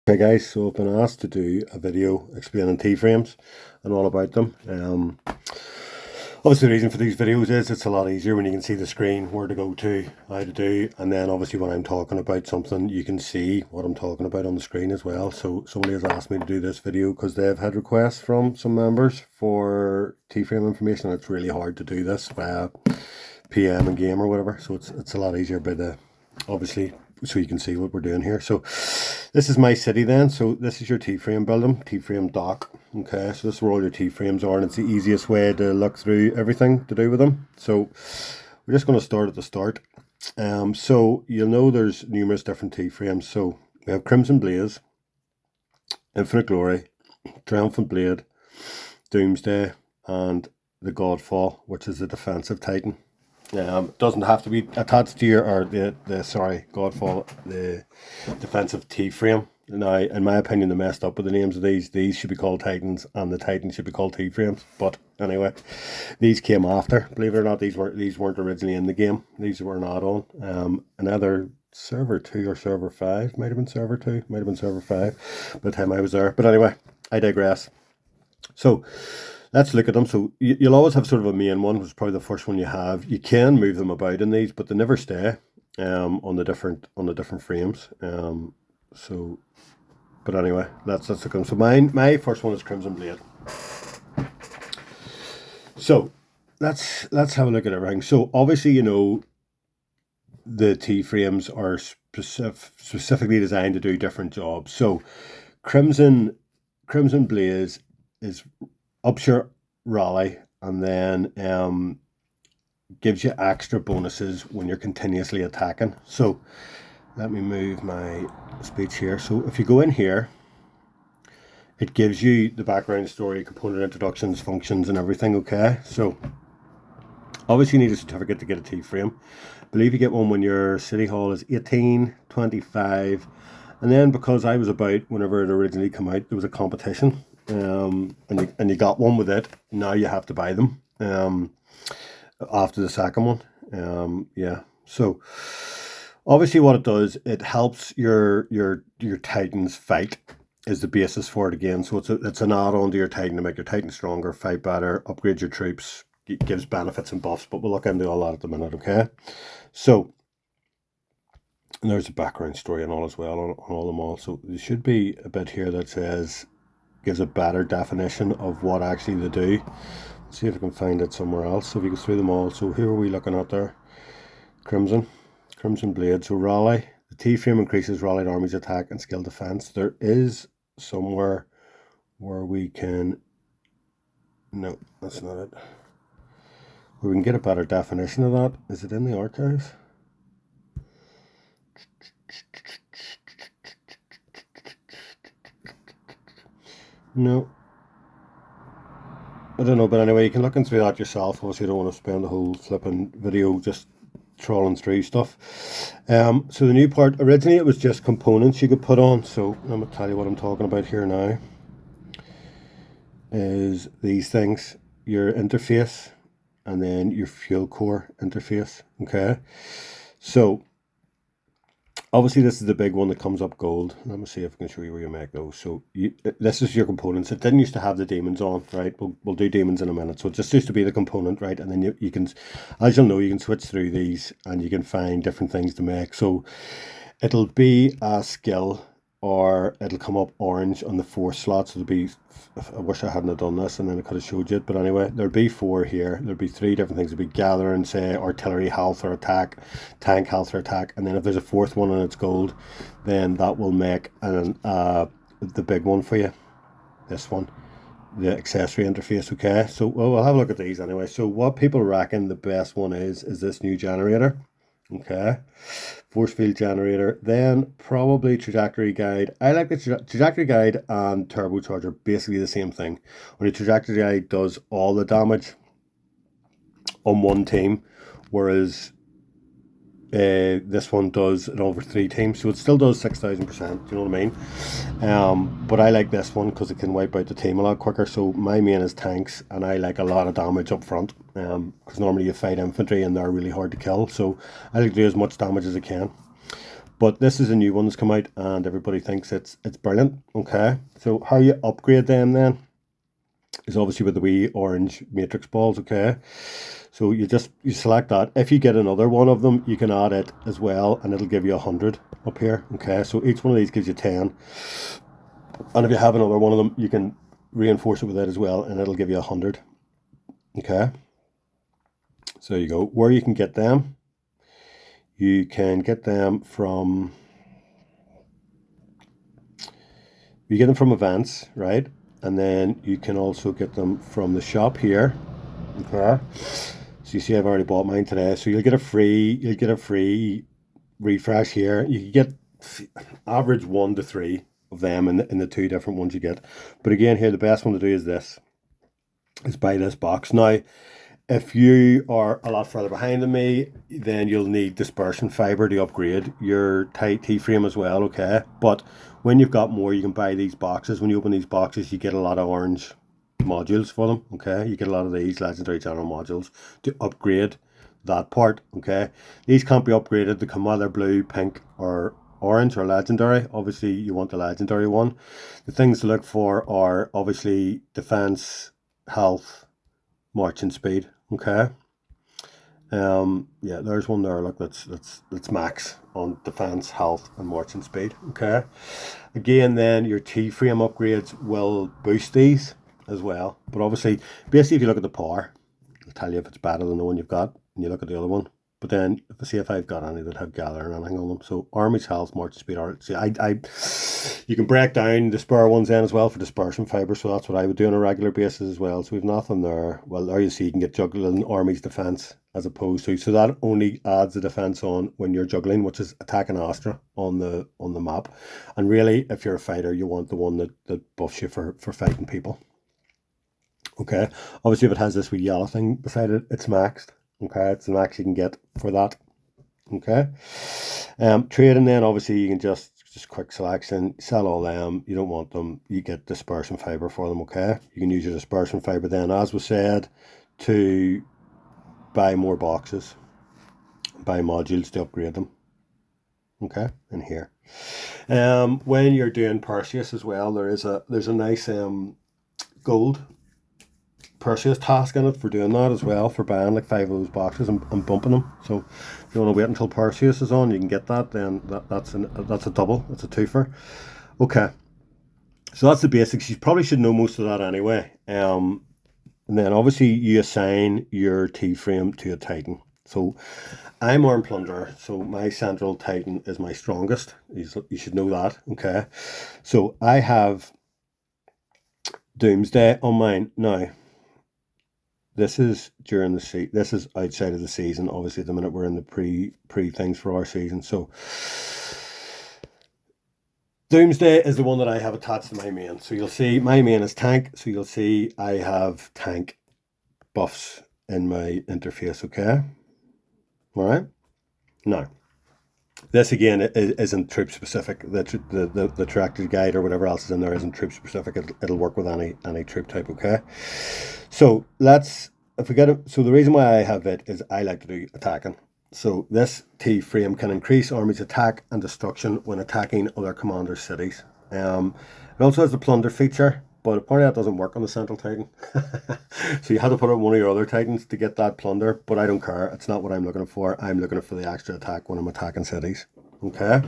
Okay guys, so I've been asked to do a video explaining T-frames and all about them. Obviously the reason for these videos is it's a lot easier when you can see the screen, where to go to, how to do, and then obviously when I'm talking about something you can see what I'm talking about on the screen as well. So somebody has asked me to do this video because they've had requests from some members for T-frame information, and it's really hard to do this via PM and game or whatever, so it's a lot easier by the obviously so you can see what we're doing here. So this is my city then. So this is your T-frame building, T-frame dock. Okay, so this is where all your T-frames are, and it's the easiest way to look through everything to do with them. So we're just going to start at the start. So you'll know there's numerous different T-frames. So we have Crimson Blaze, Infinite Glory, Triumphant Blade, Doomsday, and the Godfall, which is a defensive Titan. Doesn't have to be attached to your, or the Godfall, the defensive T-frame. Now, in my opinion, they messed up with the names of these. These should be called Titans, and the Titans should be called T-frames. But anyway, these came after. Believe it or not, these weren't originally in the game. These were an add-on. Another server 2 or server 5, might have been server 2, might have been server 5 by the time I was there. But anyway, I digress. So let's look at them. So you'll always have sort of a main one, which is probably the first one you have. You can move them about in these, but they never stay on the different frames. But anyway, let's look at them. So my first one is Crimson Blade. So let's have a look at everything. So obviously, you know, the T-frames are specifically designed to do different jobs. So Crimson Blaze is ups your rally, and then gives you extra bonuses when you're continuously attacking. So let me move my speech here. So if you go in here, it gives you the background story, component introductions, functions, and everything. Okay, so obviously you need a certificate to get a T-frame. I believe you get one when your city hall is 18, 25, and then because I was about whenever it originally came out, there was a competition. And you got one with it. Now you have to buy them after the second one. Yeah. So obviously, what it does, it helps your Titans fight, is the basis for it again. So it's an add-on to your Titan to make your Titan stronger, fight better, upgrade your troops. It gives benefits and buffs, but we'll look into all that at the minute. Okay. So and there's a background story and all as well on all them all. So there should be a bit here that says, gives a better definition of what actually they do. Let's see if I can find it somewhere else. So if you go through them all. So who are we looking at there? Crimson Blade. So rally. The T-frame increases rallied army's attack and skill defense. There is somewhere where we can... No, that's not it. Where we can get a better definition of that. Is it in the archive? No. I don't know, but anyway, you can look into that yourself. Obviously, you don't want to spend the whole flipping video just trawling through stuff. So the new part, originally it was just components you could put on. So I'm going to tell you what I'm talking about here now. Is these things, your interface, and then your fuel core interface. Okay. So obviously, this is the big one that comes up gold. Let me see if I can show you where you make those. So this is your components. It didn't used to have the demons on, right? We'll do demons in a minute. So it just used to be the component, right? And then you can, as you'll know, you can switch through these and you can find different things to make. So it'll be a skill, or it'll come up orange on the 4 slots. It'll be, I wish I hadn't done this and then I could have showed you it. But anyway, there'll be 4 here. There'll be 3 different things. There'll be gathering, say, artillery health or attack, tank health or attack. And then if there's a 4th one and it's gold, then that will make the big one for you. This one, the accessory interface. Okay, so we'll have a look at these anyway. So what people reckon the best one is this new generator. Okay, force field generator, then probably trajectory guide. I like the trajectory guide and turbocharger, basically the same thing. Only trajectory guide does all the damage on one team, whereas this one does it over 3 teams, so it still does 6,000%. You know what I mean? But I like this one because it can wipe out the team a lot quicker. So my main is tanks, and I like a lot of damage up front. Because normally you fight infantry and they're really hard to kill. So I like to do as much damage as I can. But this is a new one that's come out, and everybody thinks it's brilliant. Okay, so how you upgrade them then is obviously with the wee orange matrix balls. Okay, so you select that. If you get another one of them, you can add it as well, and it'll give you 100 up here. Okay, so each one of these gives you 10, and if you have another one of them, you can reinforce it with it as well, and it'll give you 100. Okay, so you go. Where you can get them, you can get them from events, right? And then you can also get them from the shop here. Okay, so you see I've already bought mine today, so you'll get a free refresh here. You can get average 1 to 3 of them in the two different ones you get. But again, here the best one to do is buy this box. Now, if you are a lot further behind than me, then you'll need dispersion fiber to upgrade your T-frame as well. Okay, but when you've got more, you can buy these boxes. When you open these boxes, you get a lot of orange modules for them. Okay, you get a lot of these legendary channel modules to upgrade that part. Okay, these can't be upgraded to come either blue, pink, or orange, or legendary. Obviously you want the legendary one. The things to look for are obviously defense, health, marching speed. Okay, yeah, there's one there. Look, that's max on defense, health, and marching speed. Okay, again, then your T-frame upgrades will boost these as well. But obviously, basically, if you look at the power, it'll tell you if it's better than the one you've got, and you look at the other one. But then, if I see if I've got any that have gather and anything on them, so army's health, marching speed, see, you can break down the spare ones then as well for dispersion fiber. So that's what I would do on a regular basis as well. So we've nothing there. Well, there you see you can get juggling army's defense as opposed to, so that only adds the defense on when you're juggling, which is attack and Astra on the map. And really, if you're a fighter, you want the one that buffs you for fighting people. Okay, obviously if it has this wee yellow thing beside it, it's maxed. Okay, it's the max you can get for that. Okay, trading then obviously you can just quick selection, sell all them. You don't want them, you get dispersion fiber for them. Okay, you can use your dispersion fiber then, as was said, to buy more boxes, buy modules to upgrade them. Okay, in here. When you're doing Perseus as well, there's a nice gold Perseus task in it for doing that as well, for buying like 5 of those boxes and bumping them. So if you want to wait until Perseus is on, you can get that. Then that's a double. That's a twofer. Okay, so that's the basics. You probably should know most of that anyway. And then obviously you assign your T-frame to a Titan. So I'm Armed Plunderer, so my central Titan is my strongest. You should know that. Okay, so I have Doomsday on mine now. This is during the this is outside of the season. Obviously, at the minute we're in the pre things for our season. So Doomsday is the one that I have attached to my main. So you'll see my main is tank. So you'll see I have tank buffs in my interface. Okay, all right. Now, this again isn't troop specific. The tractor guide or whatever else is in there isn't troop specific. It'll work with any troop type. Okay. So if we get it, so the reason why I have it is I like to do attacking. So this T-frame can increase army's attack and destruction when attacking other commander cities. It also has the plunder feature, but apparently that doesn't work on the central Titan. So you have to put it on one of your other Titans to get that plunder, but I don't care. It's not what I'm looking for. I'm looking for the extra attack when I'm attacking cities. Okay.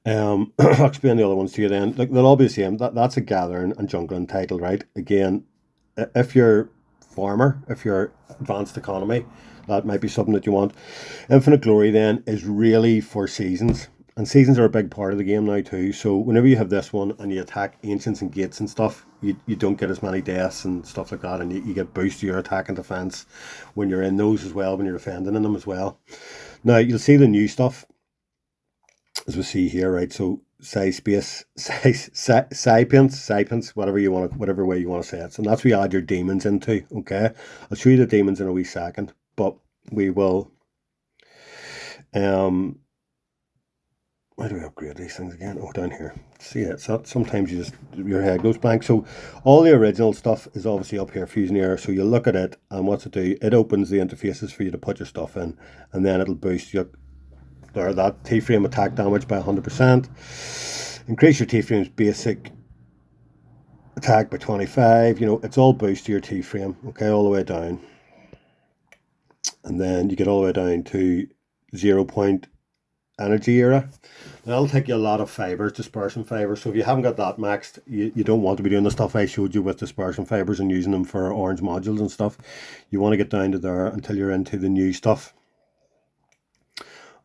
I'll explain the other ones to you then. Like, they'll all be the same. That's a gathering and jungling title, right? Again, if you're farmer, if you're advanced economy, that might be something that you want. Infinite Glory then is really for seasons, and seasons are a big part of the game now too. So whenever you have this one and you attack ancients and gates and stuff, you don't get as many deaths and stuff like that, and you get boost to your attack and defense when you're in those as well, when you're defending in them as well. Now you'll see the new stuff as we see here, right? So sapience, whatever way you want to say it. So that's where you add your demons into. Okay, I'll show you the demons in a wee second, but we will. Why do we upgrade these things again? Oh, down here. See it? So sometimes your head goes blank. So all the original stuff is obviously up here, Fusion Air. So you look at it, and what's it do? It opens the interfaces for you to put your stuff in, and then it'll boost you there, that T-frame attack damage by 100%. Increase your T-frame's basic attack by 25. You know, it's all boost to your T-frame, okay, all the way down. And then you get all the way down to 0 point energy era. That'll take you a lot of fibers, dispersion fibers. So if you haven't got that maxed, you don't want to be doing the stuff I showed you with dispersion fibers and using them for orange modules and stuff. You want to get down to there until you're into the new stuff.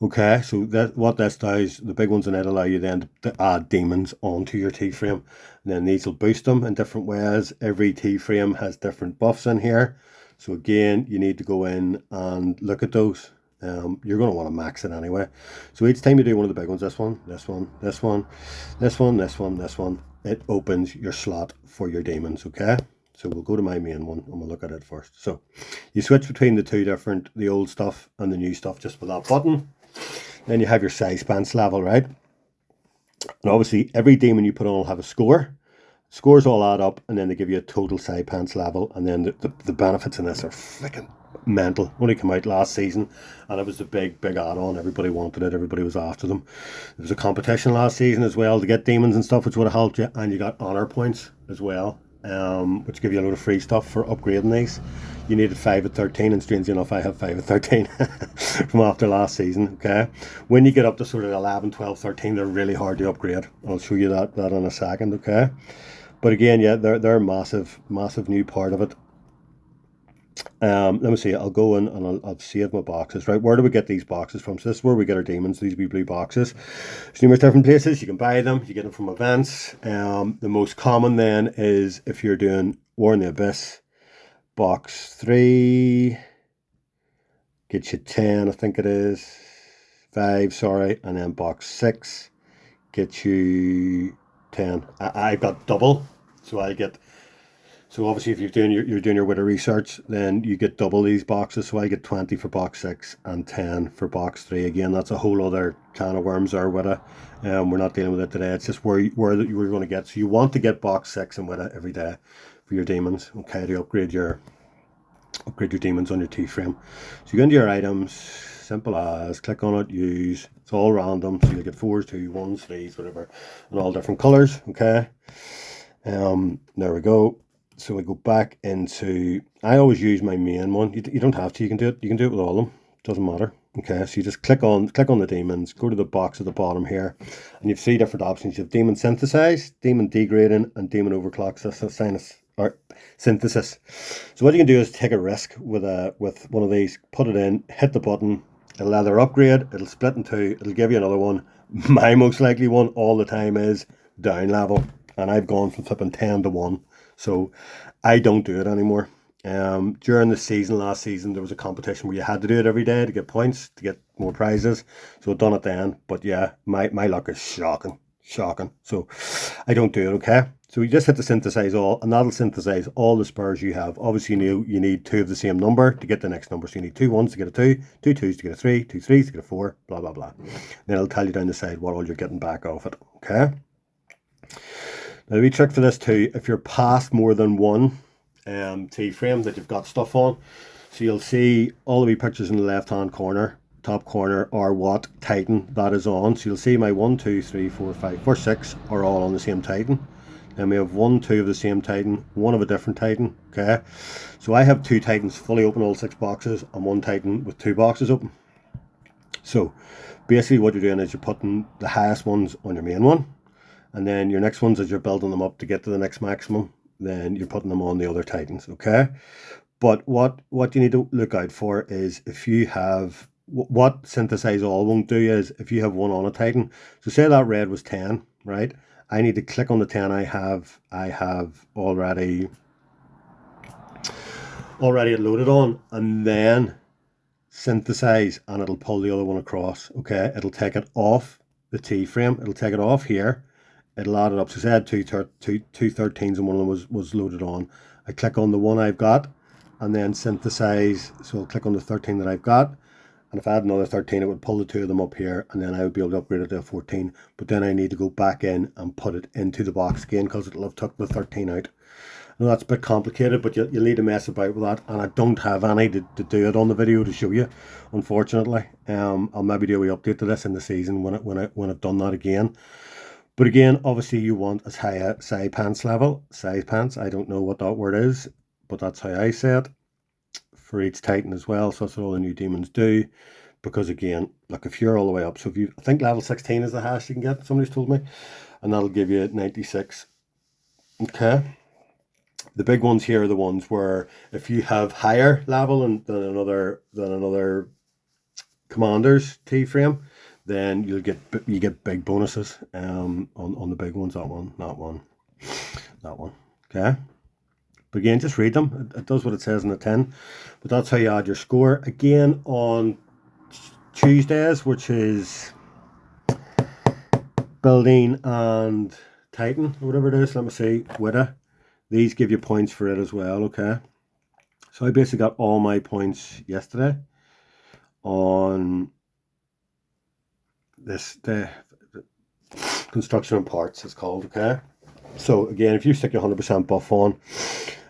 Okay, so that what this does, the big ones in it allow you then to add demons onto your T-frame. And then these will boost them in different ways. Every T-frame has different buffs in here. So again, you need to go in and look at those. You're going to want to max it anyway. So each time you do one of the big ones, this one, this one, this one, this one, this one, this one, it opens your slot for your demons, okay? So we'll go to my main one and we'll look at it first. So you switch between the two different, the old stuff and the new stuff just with that button. Then you have your size pants level, right? And obviously every demon you put on will have a score. Scores all add up and then they give you a total side pants level, and then the benefits in this are freaking mental. Only came out last season and it was the big add-on. Everybody wanted it, everybody was after them. There was a competition last season as well to get demons and stuff, which would have helped you, and you got honor points as well, which give you a load of free stuff for upgrading these. You needed 5 at 13, and strangely enough I have 5 at 13 from after last season, okay? When you get up to sort of 11, 12, 13, they're really hard to upgrade. I'll show you that in a second, okay? But again, yeah, they're a massive new part of it. Let me see, I'll go in and I'll save my boxes, right? Where do we get these boxes from? So this is where we get our demons, these wee blue boxes. There's numerous different places. You can buy them, you get them from events. The most common then is if you're doing War in the Abyss, box 3, get you 10, I think it is, 5, sorry, and then box 6, get you 10. I've got double, so I get, so obviously if you're doing your winter research, then you get double these boxes. So I get 20 for box 6 and 10 for box 3. Again, that's a whole other can of worms there with it. We're not dealing with it today. It's just where you're going to get. So you want to get box 6 and with it every day for your demons, okay, to upgrade your demons on your T-frame. So you go into your items, simple as, click on it, use, it's all random, so you get 4s, 2s, 1s, 3s, whatever, and all different colors, okay. There we go. So we go back into, I always use my main one. You don't have to, you can do it with all of them, doesn't matter. Okay, so you just click on the demons, go to the box at the bottom here, and you have 3 different options. You have demon synthesize, demon degrading, and demon overclock synthesis. So what you can do is take a risk with one of these, put it in, hit the button, it'll either upgrade, it'll split in 2, it'll give you another one. My most likely one all the time is down level, and I've gone from flipping 10 to 1, so I don't do it anymore. During the season, last season, there was a competition where you had to do it every day to get points, to get more prizes, so I've done it then. But yeah, my luck is shocking, so I don't do it, okay? So you just hit the synthesize all, and that'll synthesize all the spurs you have. Obviously you need 2 of the same number to get the next number, so you need 2 1s to get a 2, 2 2s to get a 3, 2 3s to get a 4, blah blah blah. Then it'll tell you down the side what all you're getting back off it, okay? Now the wee trick for this too, if you're past more than one T-frame that you've got stuff on, so you'll see all the wee pictures in the left hand corner, top corner, are what Titan that is on. So you'll see my 1 2 3 4 5 4 6 are all on the same Titan. Then we have 1 2 of the same Titan, 1 of a different Titan, okay? So I have 2 Titans fully open, all 6 boxes, and 1 Titan with 2 boxes open. So basically what you're doing is you're putting the highest ones on your main one, and then your next ones, as you're building them up to get to the next maximum, then you're putting them on the other Titans, okay? But what you need to look out for is if you have, what synthesize all won't do is if you have 1 on a Titan, so say that red was 10, right? I need to click on the 10 I have already it loaded on, and then synthesize, and it'll pull the other one across, okay? It'll take it off the T-frame, it'll take it off here, it'll add it up. So say I had two 13s and one of them was loaded on. I click on the one I've got and then synthesize. So I'll click on the 13 that I've got. And if I had another 13, it would pull the 2 of them up here, and then I would be able to upgrade it to a 14. But then I need to go back in and put it into the box again because it'll have took the 13 out. know that's a bit complicated, but you'll need to mess about with that. And I don't have any to do it on the video to show you, unfortunately. I'll maybe do a wee update to this in the season when I've done that again. But again, obviously you want as high a size pants level. Size pants, I don't know what that word is, but that's how I say it for each Titan as well. So that's what all the new demons do. Because again, look, if you're all the way up, so if you, I think level 16 is the highest you can get, somebody's told me, and that'll give you 96. Okay. The big ones here are the ones where if you have higher level than another commander's T-frame, then you get big bonuses on the big ones. That one, that one. Okay. But again, just read them. It does what it says in the tin. But that's how you add your score. Again, on Tuesdays, which is building and Titan, or whatever it is, let me see, Witta. These give you points for it as well, okay? So I basically got all my points yesterday on the construction and parts, it's called, okay? So again, if you stick your 100% buff on,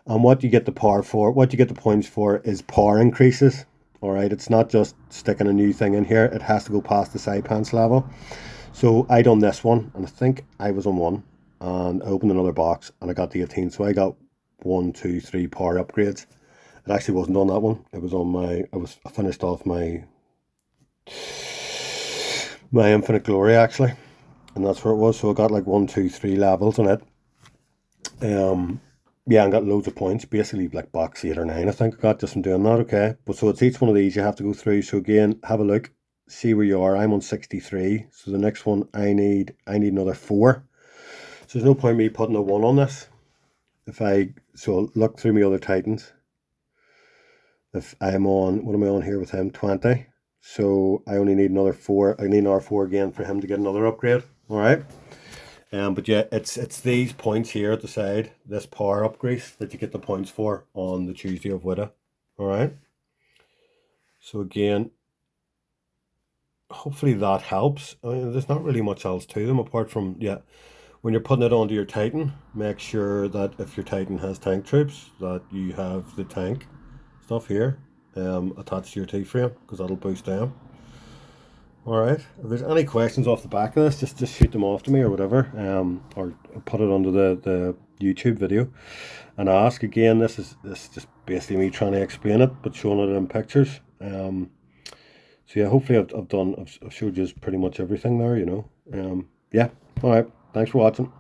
and what you get the power for, what you get the points for is power increases, all right? It's not just sticking a new thing in here, it has to go past the side pants level. So I done this one, and I think I was on one, and I opened another box, and I got the 18. So I got 1, 2, 3 power upgrades. It actually wasn't on that one. It was on my. I finished off my Infinite Glory actually, and that's where it was. So I got like 1, 2, 3 levels on it. Yeah, and got loads of points. Basically, like box 8 or 9, I think I got just from doing that. Okay, but so it's each one of these you have to go through. So again, have a look. See where you are. I'm on 63, so the next one I need another 4. So there's no point me putting a 1 on this. If I look through my other Titans, if I'm on, what am I on here with him, 20, so I only need another 4. I need another 4 again for him to get another upgrade. All right. But yeah, it's these points here at the side, this power upgrade, that you get the points for on the Tuesday of Witta. All right. So again, hopefully that helps. I mean, there's not really much else to them apart from, yeah, when you're putting it onto your Titan, make sure that if your Titan has tank troops, that you have the tank stuff here attached to your T-frame, because that'll boost them. Alright, if there's any questions off the back of this, just shoot them off to me or whatever, or put it under the YouTube video and ask. Again, this is just basically me trying to explain it, but showing it in pictures. So yeah, hopefully I've showed you pretty much everything there, you know. Yeah, alright, thanks for watching.